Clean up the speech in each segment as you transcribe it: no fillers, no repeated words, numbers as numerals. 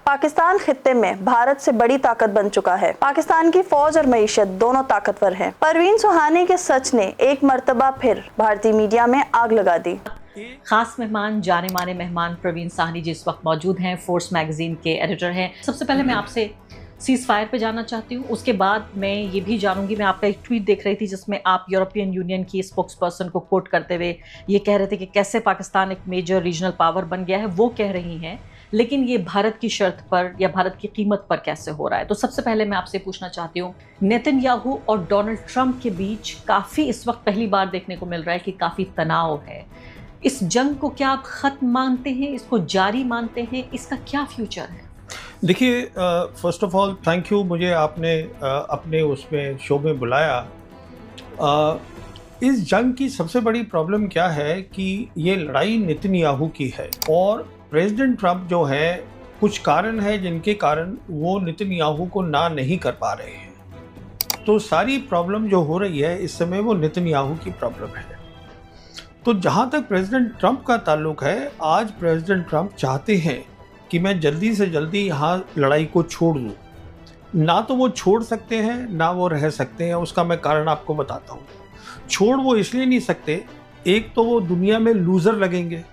पाकिस्तान खित्ते में भारत से बड़ी ताकत बन चुका है। पाकिस्तान की फौज और मईशत दोनों ताकतवर हैं। परवीन सुहानी के सच ने एक मर्तबा फिर भारतीय मीडिया में आग लगा दी। खास मेहमान, जाने माने मेहमान परवीन साहनी जी इस वक्त मौजूद हैं, फोर्स मैगजीन के एडिटर हैं। सबसे पहले मैं आपसे सीज फायर पे जानना चाहती हूँ, उसके बाद मैं ये भी जानूंगी, मैं आपका एक ट्वीट देख रही थी जिसमें आप यूरोपियन यूनियन की स्पोक्स पर्सन को कोट करते हुए ये कह रहे थे कि कैसे पाकिस्तान एक मेजर रीजनल पावर बन गया है। वो कह रही हैं, लेकिन ये भारत की शर्त पर या भारत की कीमत पर कैसे हो रहा है। तो सबसे पहले मैं आपसे पूछना चाहती हूँ, नेतन्याहू और डोनाल्ड ट्रंप के बीच काफ़ी इस वक्त पहली बार देखने को मिल रहा है कि काफ़ी तनाव है। इस जंग को क्या आप ख़त्म मानते हैं, इसको जारी मानते हैं, इसका क्या फ्यूचर है? देखिए, first of all thank you, मुझे आपने अपने उसमें शो में बुलाया। इस जंग की सबसे बड़ी प्रॉब्लम क्या है कि ये लड़ाई नेतन्याहू की है और प्रेसिडेंट ट्रंप जो है, कुछ कारण है जिनके कारण वो नेतन्याहू को ना नहीं कर पा रहे हैं। तो सारी प्रॉब्लम जो हो रही है इस समय वो नेतन्याहू की प्रॉब्लम है। तो जहाँ तक प्रेसिडेंट ट्रंप का ताल्लुक है, आज प्रेसिडेंट ट्रंप चाहते हैं कि मैं जल्दी से जल्दी यहाँ लड़ाई को छोड़ दूँ। ना तो वो छोड़ सकते हैं ना वो रह सकते हैं। उसका मैं कारण आपको बताता हूँ। छोड़ वो इसलिए नहीं सकते, एक तो वो दुनिया में लूज़र लगेंगे,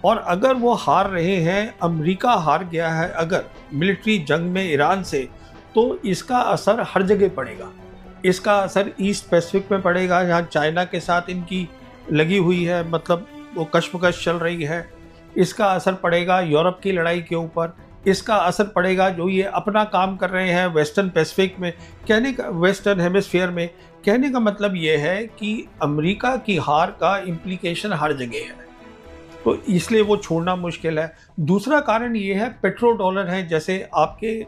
और अगर वो हार रहे हैं, अमेरिका हार गया है अगर मिलिट्री जंग में ईरान से, तो इसका असर हर जगह पड़ेगा। इसका असर ईस्ट पैसिफिक में पड़ेगा, जहाँ चाइना के साथ इनकी लगी हुई है, मतलब वो कशमकश चल रही है। इसका असर पड़ेगा यूरोप की लड़ाई के ऊपर। इसका असर पड़ेगा जो ये अपना काम कर रहे हैं वेस्टर्न पैसिफिक में, कहने का वेस्टर्न हेमिस्फीयर में। कहने का मतलब ये है कि अमेरिका की हार का इम्प्लीकेशन हर जगह है, तो इसलिए वो छोड़ना मुश्किल है। दूसरा कारण ये है, पेट्रो डॉलर है। जैसे आपके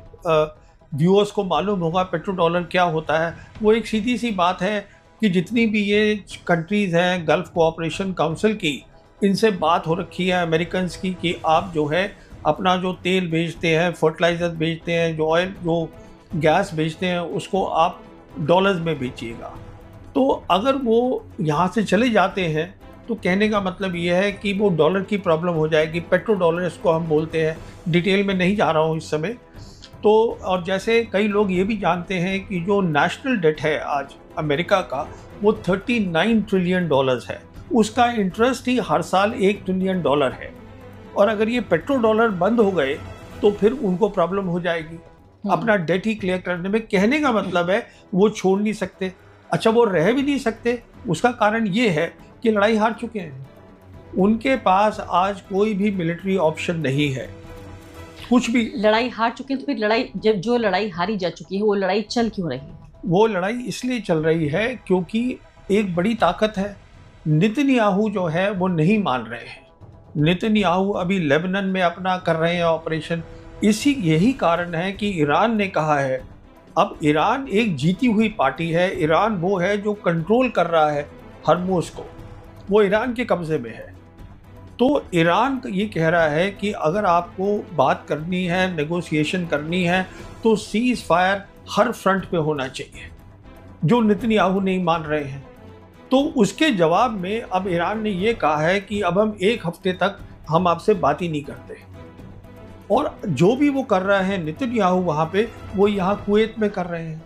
व्यूअर्स को मालूम होगा पेट्रो डॉलर क्या होता है। वो एक सीधी सी बात है कि जितनी भी ये कंट्रीज़ हैं गल्फ़ कोऑपरेशन काउंसिल की, इनसे बात हो रखी है अमेरिकन की कि आप जो है अपना जो तेल बेचते हैं, फर्टिलाइज़र बेचते हैं, जो ऑयल, जो गैस बेचते हैं, उसको आप डॉलर्स में बेचिएगा। तो अगर वो यहाँ से चले जाते हैं तो कहने का मतलब ये है कि वो डॉलर की प्रॉब्लम हो जाएगी। पेट्रो डॉलर इसको हम बोलते हैं, डिटेल में नहीं जा रहा हूँ इस समय। तो और जैसे कई लोग ये भी जानते हैं कि जो नेशनल डेट है आज अमेरिका का, वो 39 ट्रिलियन डॉलर्स है। उसका इंटरेस्ट ही हर साल 1 ट्रिलियन डॉलर है। और अगर ये पेट्रो डॉलर बंद हो गए तो फिर उनको प्रॉब्लम हो जाएगी अपना डेट ही क्लियर करने में। कहने का मतलब है वो छोड़ नहीं सकते। अच्छा, वो रह भी नहीं सकते, उसका कारण ये है कि लड़ाई हार चुके हैं। उनके पास आज कोई भी मिलिट्री ऑप्शन नहीं है, कुछ भी। लड़ाई हार चुके हैं तो फिर लड़ाई, जब जो लड़ाई हारी जा चुकी है, वो लड़ाई चल क्यों रही है? वो लड़ाई इसलिए चल रही है क्योंकि एक बड़ी ताकत है, नेतन्याहू जो है वो नहीं मान रहे हैं। नेतन्याहू अभी लेबनान में अपना कर रहे हैं ऑपरेशन। यही कारण है कि ईरान ने कहा है, अब ईरान एक जीती हुई पार्टी है। ईरान वो है जो कंट्रोल कर रहा है हरमुज को, वो ईरान के कब्जे में है। तो ईरान ये कह रहा है कि अगर आपको बात करनी है, नेगोशिएशन करनी है, तो सीज फायर हर फ्रंट पे होना चाहिए, जो नेतन्याहू नहीं मान रहे हैं। तो उसके जवाब में अब ईरान ने ये कहा है कि अब हम 1 हफ्ते तक हम आपसे बात ही नहीं करते। और जो भी वो कर रहे हैं नेतन्याहू वहाँ पे, वो यहाँ कुवैत में कर रहे हैं,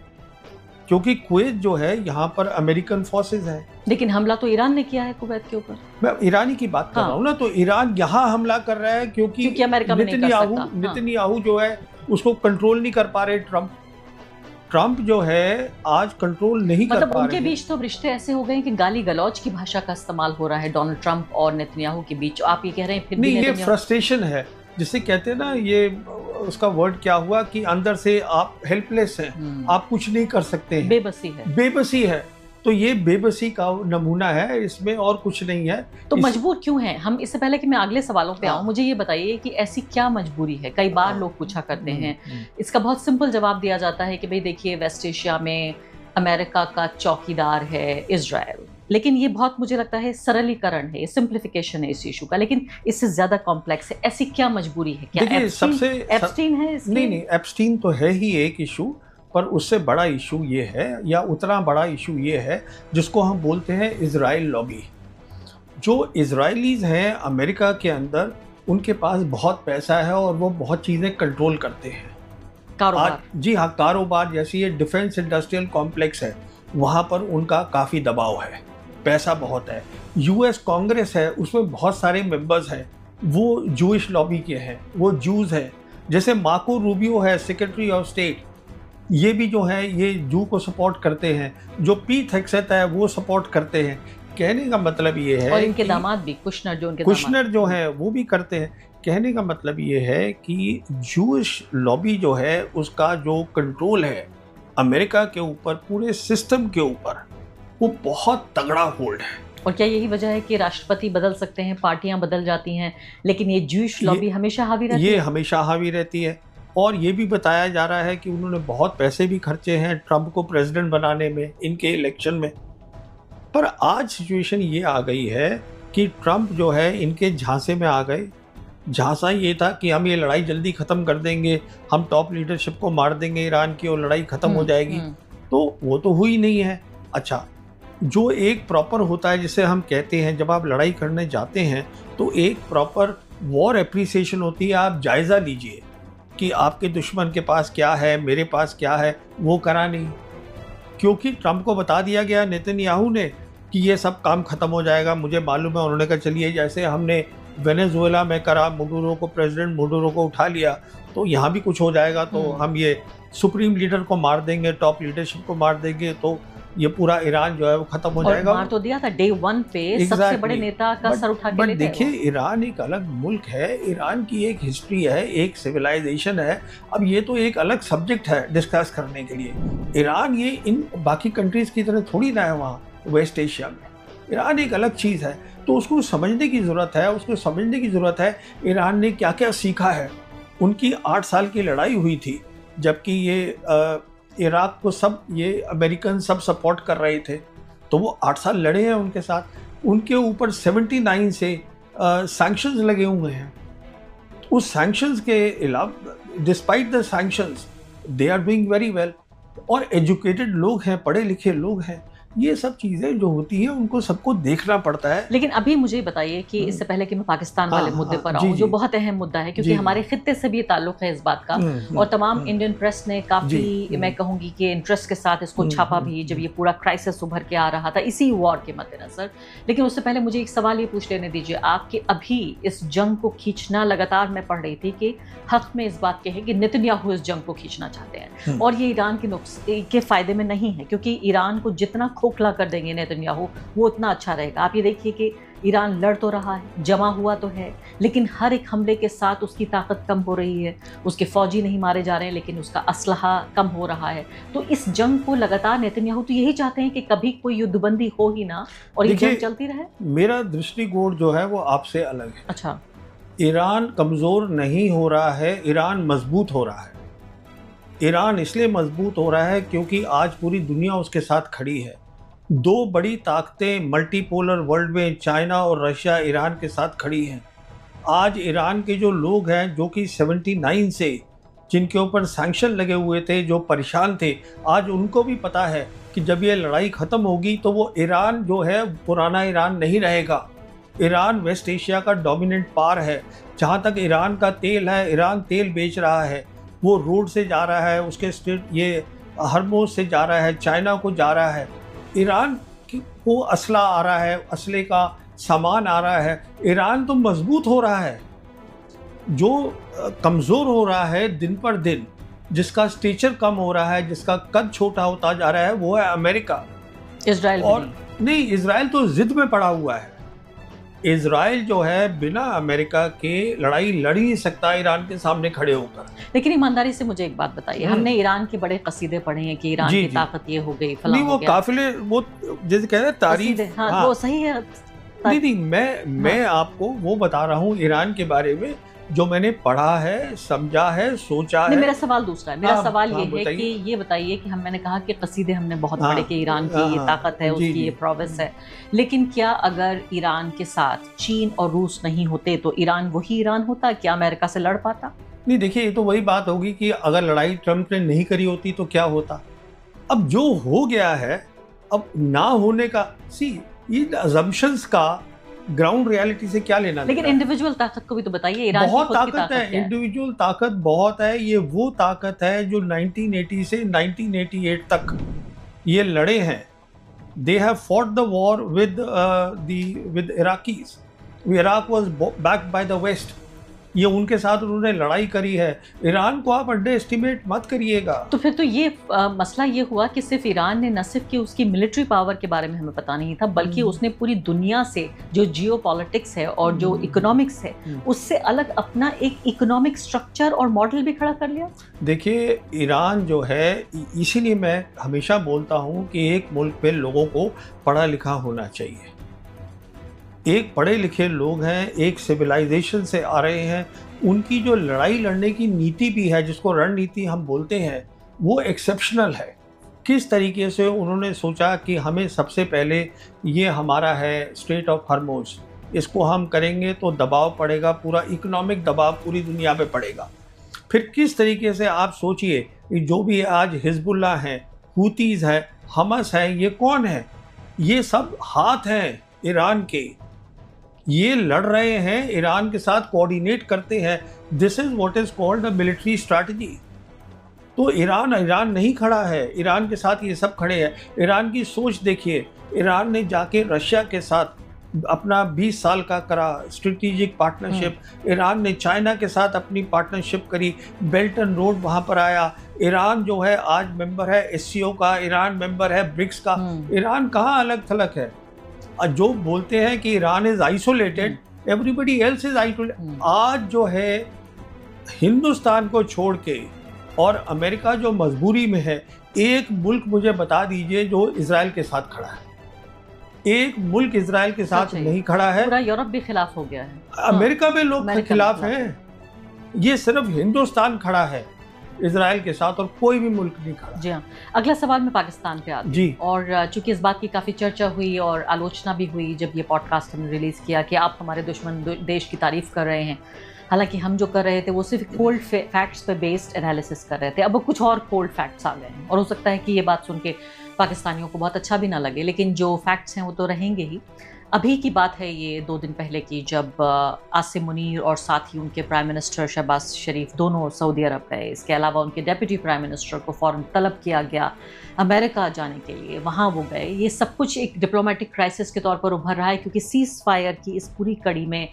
क्योंकि कुवैत जो है यहाँ पर अमेरिकन फोर्सेज हैं। लेकिन हमला तो ईरान ने किया है कुवैत के ऊपर। मैं ईरानी की बात कर रहा हूँ ना। तो ईरान यहाँ हमला कर रहा है क्योंकि अमेरिका में नहीं कर सकता। नेतन्याहू जो है उसको कंट्रोल नहीं कर पा रहे। ट्रंप जो है आज कंट्रोल नहीं कर पा रहे। मतलब उनके बीच तो रिश्ते ऐसे हो गए कि गाली गलौज की भाषा का इस्तेमाल हो रहा है डोनाल्ड ट्रंप और नेतन्याहू के बीच। आप ये कह रहे हैं फिर नहीं, ये फ्रस्ट्रेशन है, जिसे कहते हैं ना, ये उसका वर्ड क्या हुआ कि अंदर से आप हेल्पलेस हैं, आप कुछ नहीं कर सकते हैं, बेबसी है। तो ये बेबसी का नमूना है इसमें, और कुछ नहीं है। तो मजबूर क्यों है हम? इससे पहले कि मैं अगले सवालों पे आऊं, मुझे ये बताइए कि ऐसी क्या मजबूरी है? कई बार लोग पूछा करते हैं, इसका बहुत सिंपल जवाब दिया जाता है कि भाई देखिए, वेस्ट एशिया में अमेरिका का चौकीदार है इजराइल। लेकिन ये बहुत, मुझे लगता है, सरलीकरण है, सिंप्लीफिकेशन है इस इशू का, लेकिन इससे ज्यादा कॉम्प्लेक्स है। ऐसी क्या मजबूरी है? क्या एप्स्टीन है? नहीं, एप्स्टीन तो है ही एक इशू, पर उससे बड़ा इशू ये है, या उतना बड़ा इशू ये है, जिसको हम बोलते हैं इजराइल लॉबी। जो इजरायलीज हैं अमेरिका के अंदर, उनके पास बहुत पैसा है और वो बहुत चीज़ें कंट्रोल करते हैं। कारोबार। जी हाँ, कारोबार, जैसे ये डिफेंस इंडस्ट्रियल कॉम्प्लेक्स है, वहाँ पर उनका काफ़ी दबाव है, पैसा बहुत है। यूएस कांग्रेस है, उसमें बहुत सारे मेंबर्स हैं, वो जूइश लॉबी के हैं, वो जूस हैं। जैसे मार्को रूबियो है, सेक्रेटरी ऑफ स्टेट, ये भी जो है ये जू को सपोर्ट करते हैं। जो पीट हेग्सेथ है वो सपोर्ट करते हैं। कहने का मतलब ये है, और इनके कि दामाद भी, कुशनर जो है वो भी करते हैं। कहने का मतलब ये है कि जूइश लॉबी जो है उसका जो कंट्रोल है अमेरिका के ऊपर, पूरे सिस्टम के ऊपर, वो बहुत तगड़ा होल्ड है। और क्या यही वजह है कि राष्ट्रपति बदल सकते हैं, पार्टियां बदल जाती हैं, लेकिन ये जूइश लॉबी हमेशा हावी रहती है? ये हमेशा हावी रहती है। और ये भी बताया जा रहा है कि उन्होंने बहुत पैसे भी खर्चे हैं ट्रंप को प्रेसिडेंट बनाने में, इनके इलेक्शन में। पर आज सिचुएशन ये आ गई है कि ट्रंप जो है इनके झांसे में आ गए। झांसा ये था कि हम ये लड़ाई जल्दी ख़त्म कर देंगे, हम टॉप लीडरशिप को मार देंगे ईरान की और लड़ाई ख़त्म हो जाएगी। तो वो तो हुई नहीं है। अच्छा, जो एक प्रॉपर होता है, जिसे हम कहते हैं जब आप लड़ाई करने जाते हैं तो एक प्रॉपर वॉर एप्रिसिएशन होती है। आप जायज़ा लीजिए कि आपके दुश्मन के पास क्या है, मेरे पास क्या है, वो करा नहीं। क्योंकि ट्रंप को बता दिया गया नेतन्याहू ने कि ये सब काम ख़त्म हो जाएगा, मुझे मालूम है। उन्होंने कहा चलिए, जैसे हमने वेनेजुएला में करा, मुडुरो को, प्रेसिडेंट मुडुरो को उठा लिया, तो यहाँ भी कुछ हो जाएगा। तो हम ये सुप्रीम लीडर को मार देंगे, टॉप लीडरशिप को मार देंगे, तो ये पूरा ईरान जो है वो खत्म हो जाएगा। मार तो दिया था डे 1 पे, सबसे बड़े नेता का सर उठा के ले गए। देखिए, ईरान एक अलग मुल्क है, ईरान की एक हिस्ट्री है, एक सिविलाइजेशन है। अब ये तो एक अलग सब्जेक्ट है डिस्कस करने के लिए। ईरान ये इन बाकी कंट्रीज की तरह थोड़ी ना है वहाँ वेस्ट एशिया में। ईरान एक अलग चीज़ है, तो उसको समझने की ज़रूरत है। उसको समझने की ज़रूरत है ईरान ने क्या क्या सीखा है। उनकी 8 साल की लड़ाई हुई थी, जबकि ये इराक को सब ये अमेरिकन सब सपोर्ट कर रहे थे, तो वो 8 साल लड़े हैं उनके साथ। उनके ऊपर 79 से सैंक्शंस लगे हुए हैं। उस सैंक्शंस के अलावा, despite the sanctions, they are doing very well. और एजुकेटेड लोग हैं, पढ़े लिखे लोग हैं। ये सब चीज़ें जो होती हैं उनको सबको देखना पड़ता है। लेकिन अभी मुझे बताइए कि इससे पहले कि मैं पाकिस्तान वाले मुद्दे पर आऊं, जो बहुत अहम मुद्दा है, क्योंकि हमारे खित्ते से भी ताल्लुक है इस बात का, और तमाम इंडियन प्रेस ने काफ़ी, मैं कहूँगी कि इंटरेस्ट के साथ इसको छापा भी, जब ये पूरा क्राइसिस उभर के आ रहा था इसी वॉर के मद्देनजर। लेकिन उससे पहले मुझे एक सवाल ये पूछ लेने दीजिए आपके, अभी इस जंग को खींचना, लगातार मैं पढ़ रही थी कि हक में इस बात के है कि नेतन्याहू इस जंग को खींचना चाहते हैं, और ये ईरान के फायदे में नहीं है, क्योंकि ईरान को जितना खोखला कर देंगे नेतन्याहू वो उतना अच्छा रहेगा। आप ये देखिए कि ईरान लड़ तो रहा है, जमा हुआ तो है, लेकिन हर एक हमले के साथ उसकी ताकत कम हो रही है। उसके फौजी नहीं मारे जा रहे हैं, लेकिन उसका असलहा कम हो रहा है। तो इस जंग को लगातार नेतन्याहू तो यही चाहते हैं कि कभी कोई युद्धबंदी हो ही ना, और ये जंग चलती रहे। मेरा दृष्टिकोण जो है वो आपसे अलग है। अच्छा, ईरान कमज़ोर नहीं हो रहा है, ईरान मजबूत हो रहा है। ईरान इसलिए मजबूत हो रहा है क्योंकि आज पूरी दुनिया उसके साथ खड़ी है। 2 बड़ी ताकतें मल्टीपोलर वर्ल्ड में, चाइना और रशिया, ईरान के साथ खड़ी हैं। आज ईरान के जो लोग हैं, जो कि 79 से जिनके ऊपर सैंक्शन लगे हुए थे, जो परेशान थे, आज उनको भी पता है कि जब ये लड़ाई ख़त्म होगी तो वो ईरान जो है पुराना ईरान नहीं रहेगा। ईरान वेस्ट एशिया का डोमिनेंट पावर है। जहाँ तक ईरान का तेल है, ईरान तेल बेच रहा है, वो रोड से जा रहा है, उसके स्टेट ये हरमोज से जा रहा है, चाइना को जा रहा है। ईरान को असला आ रहा है, असले का सामान आ रहा है। ईरान तो मजबूत हो रहा है। जो कमज़ोर हो रहा है दिन पर दिन, जिसका स्टेचर कम हो रहा है, जिसका कद छोटा होता जा रहा है, वो है अमेरिका। इजराइल और नहीं, इजराइल तो जिद में पड़ा हुआ है। इजराइल जो है बिना अमेरिका के लड़ाई लड़ ही नहीं सकता ईरान के सामने खड़े होकर। लेकिन ईमानदारी से मुझे एक बात बताइए, हमने ईरान के बड़े कसीदे पढ़े हैं कि ईरान की ताकत ये हो गई, फलां नहीं, वो काफिले, वो जैसे कहते हैं तारीफ, हाँ, वो सही है। नहीं, मैं आपको वो बता रहा हूँ ईरान के बारे में जो मैंने पढ़ा है, समझा है, सोचा है। मेरा सवाल दूसरा है। मेरा सवाल ये है कि ये बताइए कि मैंने कहा कि कसीदे हमने बहुत पढ़े कि ईरान की ये ताकत है, उसकी ये प्रोग्रेस है, लेकिन क्या अगर ईरान के साथ चीन और रूस नहीं होते तो ईरान वही ईरान होता? क्या अमेरिका से लड़ पाता? नहीं, देखिए, ये तो वही बात होगी कि अगर लड़ाई ट्रंप ने नहीं करी होती तो क्या होता। अब जो हो गया है, अब ना होने का, सी, ये अजम्पशंस का ग्राउंड रियलिटी से क्या लेना लेकिन देना? इंडिविजुअल ताकत को भी तो बताइए, ईरान की बहुत खुद की ताकत है, क्या है? इंडिविजुअल ताकत बहुत है। ये वो ताकत है जो 1980 से 1988 तक ये लड़े हैं। They have fought the war with Iraqis. Iraq was backed by the West. ये उनके साथ उन्होंने लड़ाई करी है। ईरान को आप अंडर एस्टिमेट मत करिएगा। तो फिर तो ये मसला ये हुआ कि सिर्फ ईरान ने न सिर्फ कि उसकी मिलिट्री पावर के बारे में हमें पता नहीं था, बल्कि उसने पूरी दुनिया से जो जियो पॉलिटिक्स है और जो इकोनॉमिक्स है उससे अलग अपना एक इकोनॉमिक स्ट्रक्चर और मॉडल भी खड़ा कर लिया। देखिए, ईरान जो है, इसीलिए मैं हमेशा बोलता हूँ कि एक मुल्क में लोगों को पढ़ा लिखा होना चाहिए। एक पढ़े लिखे लोग हैं, एक सिविलाइजेशन से आ रहे हैं, उनकी जो लड़ाई लड़ने की नीति भी है, जिसको रणनीति हम बोलते हैं, वो एक्सेप्शनल है। किस तरीके से उन्होंने सोचा कि हमें सबसे पहले ये हमारा है स्ट्रेट ऑफ हॉर्मुज़, इसको हम करेंगे तो दबाव पड़ेगा, पूरा इकोनॉमिक दबाव पूरी दुनिया पे पड़ेगा। फिर किस तरीके से आप सोचिए, जो भी आज हिजबुल्लाह हैं, हूतीज़ हैं, हमस हैं, ये कौन है? ये सब हाथ हैं ईरान के। ये लड़ रहे हैं, ईरान के साथ कोऑर्डिनेट करते हैं। This is what is called a military strategy. तो ईरान नहीं खड़ा है, ईरान के साथ ये सब खड़े हैं। ईरान की सोच देखिए, ईरान ने जाके रशिया के साथ अपना 20 साल का करा स्ट्रेटेजिक पार्टनरशिप। ईरान ने चाइना के साथ अपनी पार्टनरशिप करी, बेल्ट एंड रोड वहाँ पर आया। ईरान जो है आज मेंबर है एससीओ का, ईरान मेंबर है ब्रिक्स का। ईरान कहाँ अलग थलग है? जो बोलते हैं कि Iran is isolated, everybody else is isolated. आज जो है हिंदुस्तान को छोड़ के और अमेरिका जो मजबूरी में है, एक मुल्क मुझे बता दीजिए जो इजराइल के साथ खड़ा है। एक मुल्क इजराइल के साथ नहीं खड़ा है। पूरा यूरोप भी खिलाफ हो गया है। अमेरिका में लोग खिलाफ हैं। ये सिर्फ हिंदुस्तान खड़ा है इजराइल के साथ, और कोई भी मुल्क नहीं खड़ा। जी हाँ, अगला सवाल मैं पाकिस्तान पे आती जी। और चूंकि इस बात की काफ़ी चर्चा हुई और आलोचना भी हुई जब ये पॉडकास्ट हमने रिलीज़ किया कि आप हमारे दुश्मन देश की तारीफ़ कर रहे हैं, हालांकि हम जो कर रहे थे वो सिर्फ कोल्ड फैक्ट्स पे बेस्ड एनालिसिस कर रहे थे। अब कुछ और कोल्ड फैक्ट्स आ गए हैं और हो सकता है कि ये बात सुन के पाकिस्तानियों को बहुत अच्छा भी ना लगे, लेकिन जो फैक्ट्स हैं वो तो रहेंगे ही। अभी की बात है ये 2 दिन पहले की, जब आसिम मुनीर और साथ ही उनके प्राइम मिनिस्टर शहबाज शरीफ दोनों सऊदी अरब गए। इसके अलावा उनके डेप्यूटी प्राइम मिनिस्टर को फ़ौरन तलब किया गया अमेरिका जाने के लिए, वहाँ वो गए। ये सब कुछ एक डिप्लोमेटिक क्राइसिस के तौर पर उभर रहा है, क्योंकि सीज़ फायर की इस पूरी कड़ी में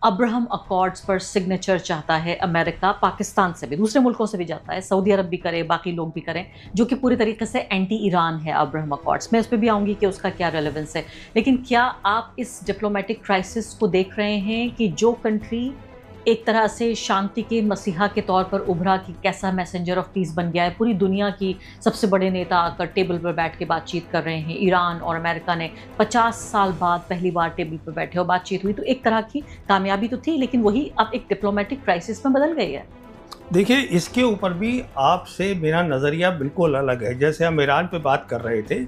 अब्राहम अकॉर्ड्स पर सिग्नेचर चाहता है अमेरिका, पाकिस्तान से भी, दूसरे मुल्कों से भी जाता है, सऊदी अरब भी करे, बाकी लोग भी करें, जो कि पूरी तरीके से एंटी ईरान है अब्राहम अकॉर्ड्स। मैं उस पर भी आऊँगी कि उसका क्या रेलेवेंस है, लेकिन क्या आप इस डिप्लोमेटिक क्राइसिस को देख रहे हैं कि जो कंट्री एक तरह से शांति के मसीहा के तौर पर उभरा कि कैसा मैसेंजर ऑफ पीस बन गया है, पूरी दुनिया की सबसे बड़े नेता आकर टेबल पर बैठ के बातचीत कर रहे हैं। ईरान और अमेरिका ने 50 साल बाद पहली बार टेबल पर बैठे और बातचीत हुई, तो एक तरह की कामयाबी तो थी, लेकिन वही अब एक डिप्लोमेटिक क्राइसिस में बदल गई है। देखिए, इसके ऊपर भी आपसे मेरा नज़रिया बिल्कुल अलग है। जैसे हम ईरान पे बात कर रहे थे,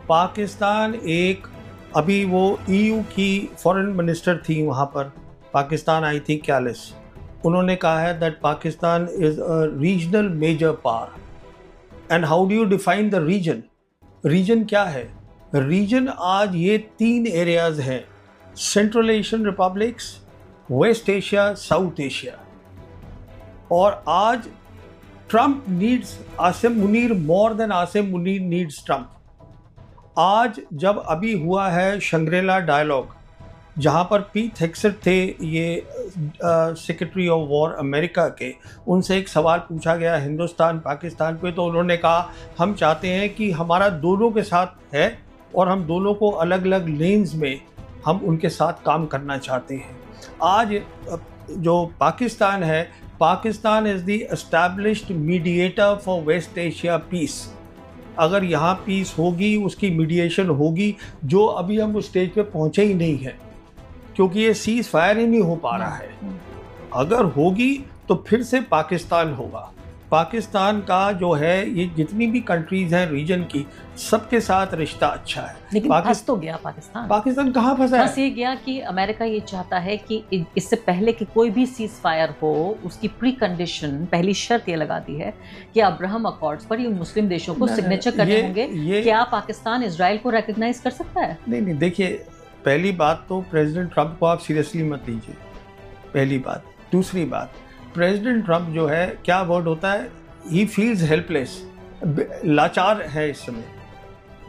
पाकिस्तान एक, अभी वो EU की फॉरेन मिनिस्टर थी वहाँ पर, पाकिस्तान आई थी कैलिस। उन्होंने कहा है that Pakistan is a regional major power. And how do you define the region? Region क्या है? रीजन आज ये 3 एरियाज हैं, Central Asian republics, West Asia, South Asia. और आज Trump needs Asim Munir more than Asim Munir needs Trump. आज जब अभी हुआ है शंग्रीला डायलॉग, जहाँ पर पीट हेग्सेट थे, ये सेक्रेटरी ऑफ वॉर अमेरिका के, उनसे एक सवाल पूछा गया हिंदुस्तान पाकिस्तान पे, तो उन्होंने कहा हम चाहते हैं कि हमारा दोनों के साथ है और हम दोनों को अलग अलग लेन्स में हम उनके साथ काम करना चाहते हैं। आज जो पाकिस्तान है, Pakistan is the established mediator for West Asia peace. अगर यहाँ पीस होगी, उसकी मीडिएशन होगी, जो अभी हम उस स्टेज पे पहुँचे ही नहीं हैं, क्योंकि ये सीज फायर ही नहीं हो पा रहा है। अगर होगी तो फिर से पाकिस्तान होगा। पाकिस्तान का जो है, ये जितनी भी कंट्रीज हैं रीजन की, सबके साथ रिश्ता अच्छा है। लेकिन फंस तो गया पाकिस्तान। पाकिस्तान कहाँ फंसा है? फंस ये गया कि अमेरिका ये चाहता है कि इससे पहले कि कोई भी सीज फायर हो, उसकी प्री कंडीशन, पहली शर्त ये लगा दी है कि अब्राहम अकॉर्ड्स पर ये मुस्लिम देशों को सिग्नेचर करने होंगे। क्या पाकिस्तान इजराइल को रिकॉग्नाइज कर सकता है? नहीं, देखिए, पहली बात तो प्रेसिडेंट ट्रंप को आप सीरियसली मत लीजिए, पहली बात। दूसरी बात, प्रेसिडेंट ट्रंप जो है, क्या वर्ड होता है, ही फील्स हेल्पलेस, लाचार है इस समय।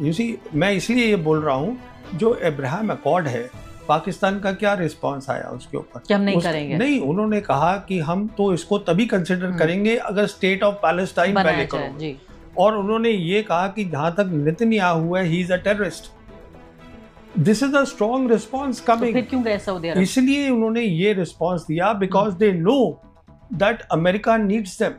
यू सी, मैं इसलिए ये बोल रहा हूँ, जो अब्राहम अकॉर्ड है, पाकिस्तान का क्या रिस्पांस आया उसके ऊपर कि हम नहीं करेंगे? नहीं, उन्होंने कहा कि हम तो इसको तभी कंसिडर करेंगे अगर स्टेट ऑफ पैलेस्टाइन पहले करो। और उन्होंने ये कहा कि जहां तक नेतन्याहू है, he is a terrorist. This is a strong response coming. फिर क्यों गए सऊदी अरब? इसलिए उन्होंने ये रिस्पॉन्स दिया because they know that America needs them.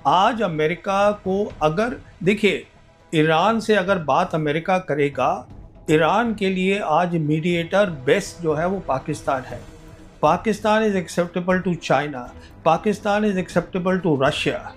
आज अमेरिका को अगर देखिए, ईरान से अगर बात अमेरिका करेगा, ईरान के लिए आज मीडिएटर बेस्ट जो है वो पाकिस्तान है। Pakistan is acceptable to China, Pakistan is acceptable to Russia,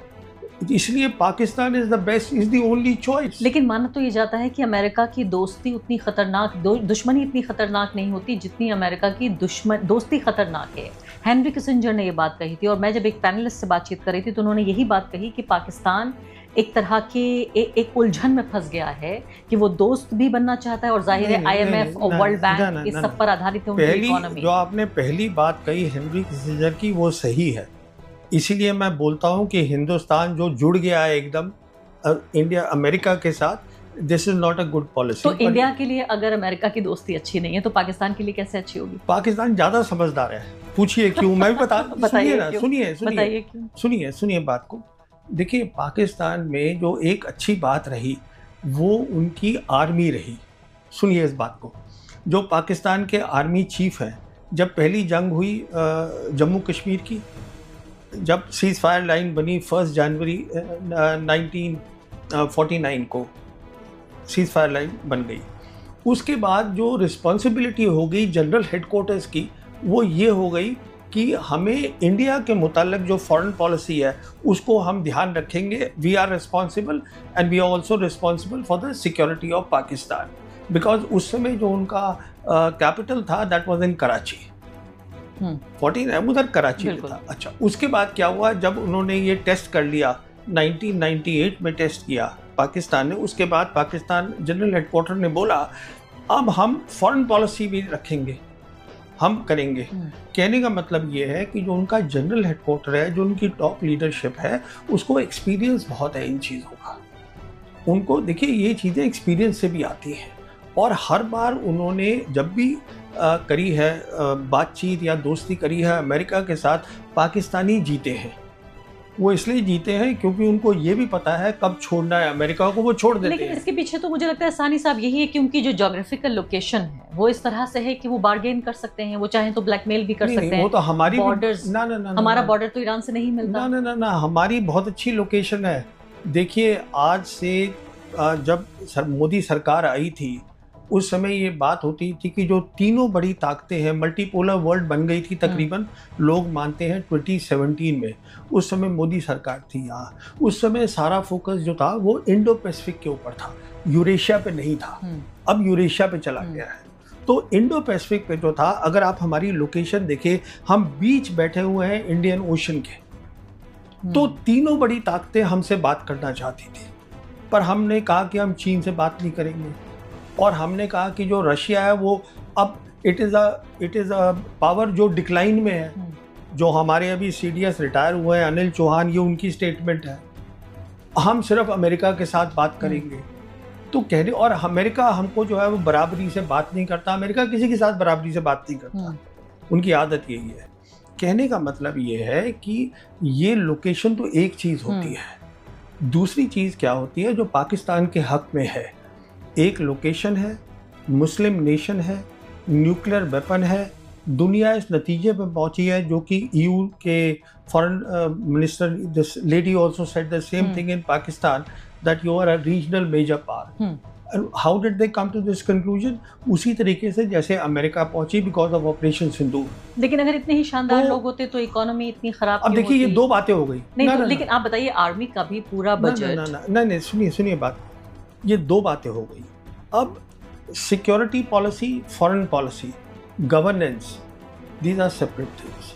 इसलिए Pakistan is the best, is the only choice. लेकिन माना तो ये जाता है कि अमेरिका की दोस्ती उतनी खतरनाक, दुश्मनी इतनी खतरनाक नहीं होती जितनी अमेरिका की दोस्ती खतरनाक है। हेनरी किसिंजर ने ये बात कही थी, और मैं जब एक पैनलिस्ट से बातचीत कर रही थी तो उन्होंने यही बात कही कि पाकिस्तान एक तरह के एक उलझन में फंस गया है कि वो दोस्त भी बनना चाहता है, और जाहिर है IMF और वर्ल्ड बैंक इस सब पर आधारित है उनकी इकोनॉमी। जो आपने पहली बात कही हेनरी किसिंजर की, वो सही है। इसीलिए मैं बोलता हूं कि हिंदुस्तान जो जुड़ गया है एकदम इंडिया अमेरिका के साथ, this is not a good policy. तो इंडिया के लिए अगर अमेरिका की दोस्ती अच्छी नहीं है तो पाकिस्तान के लिए कैसे अच्छी होगी? पाकिस्तान ज्यादा समझदार है। पूछिए क्यों, मैं भी बता सुनिए बात को। देखिए, पाकिस्तान में जो एक अच्छी बात रही वो उनकी आर्मी रही। सुनिए इस बात को, जो पाकिस्तान के आर्मी चीफ हैं, जब पहली जंग हुई जम्मू कश्मीर की, जब सीज फायर लाइन बनी 1 जनवरी 1949 को सीज फायर लाइन बन गई, उसके बाद जो रिस्पॉन्सिबिलिटी हो गई जनरल हेडक्वार्टर्स की, वो ये हो गई कि हमें इंडिया के मुताल्लिक जो फॉरेन पॉलिसी है उसको हम ध्यान रखेंगे। We are responsible and we are also responsible for the security of Pakistan, because उस समय जो उनका कैपिटल था दैट वाज इन कराची। 49 उधर कराची में था। अच्छा, उसके बाद क्या हुआ, जब उन्होंने ये टेस्ट कर लिया 1998 में टेस्ट किया पाकिस्तान ने, उसके बाद पाकिस्तान जनरल हेडक्वार्टर ने बोला अब हम फॉरेन पॉलिसी भी रखेंगे, हम करेंगे। कहने का मतलब ये है कि जो उनका जनरल हेडक्वार्टर है, जो उनकी टॉप लीडरशिप है, उसको एक्सपीरियंस बहुत है इन चीज़ों का। उनको देखिए, ये चीज़ें एक्सपीरियंस से भी आती हैं, और हर बार उन्होंने जब भी करी है बातचीत या दोस्ती करी है अमेरिका के साथ, पाकिस्तानी जीते हैं। वो इसलिए जीते हैं क्योंकि उनको ये भी पता है कब छोड़ना है अमेरिका को, वो छोड़ देते हैं। लेकिन इसके पीछे तो मुझे लगता है सानी साहब यही है कि उनकी जो ज्योग्राफिकल लोकेशन है वो इस तरह से है कि वो बार्गेन कर सकते हैं, वो चाहें तो ब्लैकमेल भी कर सकते हैं। वो तो हमारी बॉर्डर्स, हमारा बॉर्डर तो ईरान से नहीं मिलता। ना, हमारी बहुत अच्छी लोकेशन है। देखिए, आज से जब मोदी सरकार आई थी, उस समय ये बात होती थी कि जो तीनों बड़ी ताकतें हैं, मल्टीपोलर वर्ल्ड बन गई थी तकरीबन, लोग मानते हैं 2017 में। उस समय मोदी सरकार थी यहाँ। उस समय सारा फोकस जो था वो इंडो पैसिफिक के ऊपर था, यूरेशिया पे नहीं था। अब यूरेशिया पे चला गया है। तो इंडो पैसिफिक पे जो था, अगर आप हमारी लोकेशन देखें, हम बीच बैठे हुए हैं इंडियन ओशन के। तो तीनों बड़ी ताकतें हमसे बात करना चाहती थी, पर हमने कहा कि हम चीन से बात नहीं करेंगे, और हमने कहा कि जो रशिया है वो अब इट इज़ अ पावर जो डिक्लाइन में है। जो हमारे अभी CDS रिटायर हुए हैं अनिल चौहान, ये उनकी स्टेटमेंट है, हम सिर्फ अमेरिका के साथ बात करेंगे। तो कहने, और अमेरिका हमको जो है वो बराबरी से बात नहीं करता, अमेरिका किसी के साथ बराबरी से बात नहीं करता, उनकी आदत यही है। कहने का मतलब ये है कि ये लोकेशन तो एक चीज़ होती है, दूसरी चीज़ क्या होती है जो पाकिस्तान के हक में है। एक लोकेशन है, मुस्लिम नेशन है, न्यूक्लियर वेपन है, दुनिया इस नतीजे पर पहुंची है, जो कि EU के foreign minister this lady also said the same thing in Pakistan that you are a regional major power. How did they come to this conclusion? उसी तरीके से जैसे अमेरिका पहुंची बिकॉज ऑफ ऑपरेशन सिंदूर। लेकिन अगर इतने ही शानदार लोग होते तो इकोनॉमी इतनी खराब अब देखिए, ये दो बातें हो गई। नहीं, लेकिन आप बताइए, आर्मी का भी पूरा बजट। नहीं, सुनिए बात, ये दो बातें हो गई। अब security policy, foreign policy, governance, these are separate things.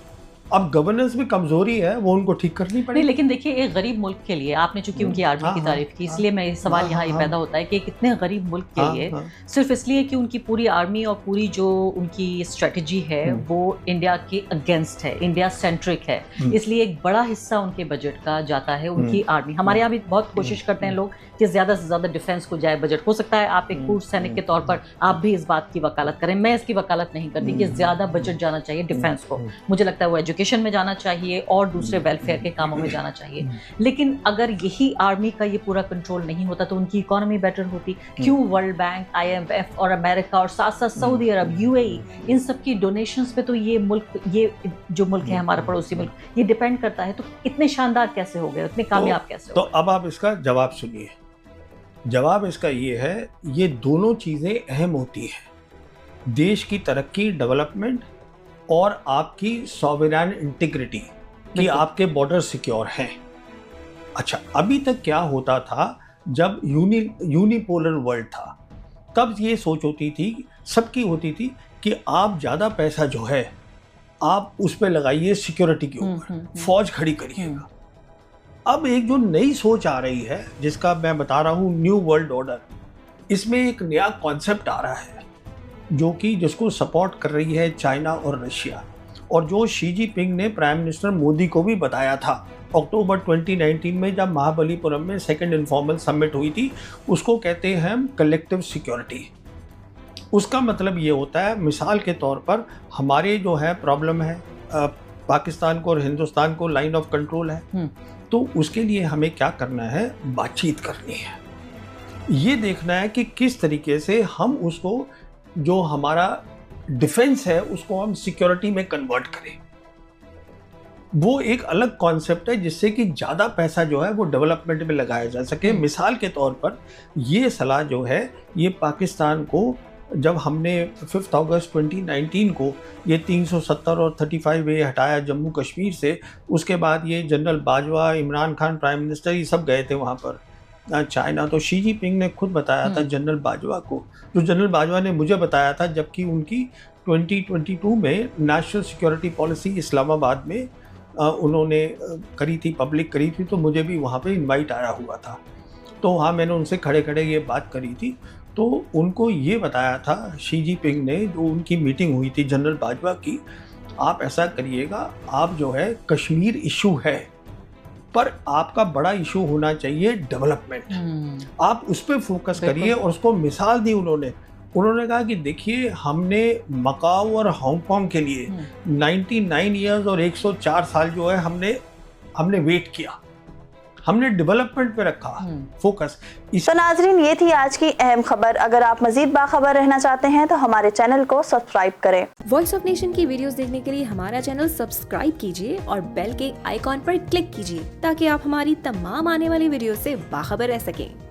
अब गवर्नेंस में कमजोरी है, वो उनको ठीक करनी नहीं, पड़ेगी। लेकिन देखिए एक गरीब मुल्क के लिए आपने चूंकि उनकी आर्मी हाँ, की हाँ, तारीफ की, हाँ, इसलिए मैं सवाल हाँ, यहाँ ये हाँ, पैदा होता है कि एक इतने गरीब मुल्क के हाँ, लिए हाँ, सिर्फ इसलिए कि उनकी पूरी आर्मी और पूरी जो उनकी स्ट्रेटजी है वो इंडिया के अगेंस्ट है, इंडिया सेंट्रिक है, इसलिए एक बड़ा हिस्सा उनके बजट का जाता है उनकी आर्मी। हमारे यहाँ भी बहुत कोशिश करते हैं लोग कि ज्यादा से ज्यादा डिफेंस को जाए बजट। हो सकता है आप एक पूर्व सैनिक के तौर पर आप भी इस बात की वकालत करें, मैं इसकी वकालत नहीं करती कि ज्यादा बजट जाना चाहिए डिफेंस को। मुझे लगता है वो एजुकेशन में जाना चाहिए और दूसरे वेलफेयर के कामों में जाना चाहिए। लेकिन अगर यही आर्मी का ये पूरा कंट्रोल नहीं होता तो उनकी इकोनॉमी बेटर होती। क्यों वर्ल्ड बैंक, IMF और अमेरिका और साथ साथ सऊदी अरब, UAE, इन सब की डोनेशंस पे तो ये मुल्क, ये जो मुल्क है हमारा पड़ोसी मुल्क, ये डिपेंड करता है। तो इतने शानदार कैसे हो गए, इतने कामयाब कैसे तो हो गए? अब आप इसका जवाब सुनिए। जवाब इसका ये है, ये दोनों चीजें अहम होती हैं, देश की तरक्की, डेवलपमेंट और आपकी सॉवरेन इंटीग्रिटी कि आपके बॉर्डर सिक्योर हैं। अच्छा, अभी तक क्या होता था, जब यूनिपोलर वर्ल्ड था तब ये सोच होती थी, सबकी होती थी कि आप ज़्यादा पैसा जो है आप उस पर लगाइए सिक्योरिटी के ऊपर, फौज खड़ी करिएगा। अब एक जो नई सोच आ रही है, जिसका मैं बता रहा हूँ न्यू वर्ल्ड ऑर्डर, इसमें एक नया कॉन्सेप्ट आ रहा है जो कि जिसको सपोर्ट कर रही है चाइना और रशिया, और जो शी जिनपिंग ने प्राइम मिनिस्टर मोदी को भी बताया था अक्टूबर 2019 में, जब महाबलीपुरम में सेकंड इनफॉर्मल समिट हुई थी। उसको कहते हैं हम कलेक्टिव सिक्योरिटी। उसका मतलब ये होता है, मिसाल के तौर पर हमारे जो है प्रॉब्लम है, पाकिस्तान को और हिंदुस्तान को लाइन ऑफ कंट्रोल है, तो उसके लिए हमें क्या करना है, बातचीत करनी है। ये देखना है कि किस तरीके से हम उसको, जो हमारा डिफेंस है, उसको हम सिक्योरिटी में कन्वर्ट करें। वो एक अलग कॉन्सेप्ट है जिससे कि ज़्यादा पैसा जो है वो डेवलपमेंट में लगाया जा सके। मिसाल के तौर पर ये सलाह जो है, ये पाकिस्तान को जब हमने 5 अगस्त 2019 को ये 370 और 35A हटाया जम्मू कश्मीर से, उसके बाद ये general Bajwa, Imran Khan prime minister, ये सब गए थे वहाँ पर चाइना। तो शी जिनपिंग ने खुद बताया था जनरल बाजवा को, जो जनरल बाजवा ने मुझे बताया था, जबकि उनकी 2022 में नेशनल सिक्योरिटी पॉलिसी इस्लामाबाद में उन्होंने करी थी, पब्लिक करी थी, तो मुझे भी वहाँ पे इनवाइट आया हुआ था। तो वहाँ मैंने उनसे खड़े खड़े ये बात करी थी। तो उनको ये बताया था शी जिनपिंग ने, जो उनकी मीटिंग हुई थी जनरल बाजवा की, आप ऐसा करिएगा, आप जो है कश्मीर इशू है, पर आपका बड़ा इशू होना चाहिए डेवलपमेंट। आप उस पर फोकस करिए। और उसको मिसाल दी उन्होंने कहा कि देखिए, हमने मकाऊ और हांगकांग के लिए 99 ईयर्स और 104 साल जो है हमने वेट किया, हमने डेवलपमेंट पे रखा फोकस। तो नाजरीन, ये थी आज की अहम खबर। अगर आप मजीद बाखबर रहना चाहते हैं तो हमारे चैनल को सब्सक्राइब करें। वॉइस ऑफ नेशन की वीडियोस देखने के लिए हमारा चैनल सब्सक्राइब कीजिए और बेल के आइकॉन पर क्लिक कीजिए ताकि आप हमारी तमाम आने वाली वीडियो से बाखबर रह सकें।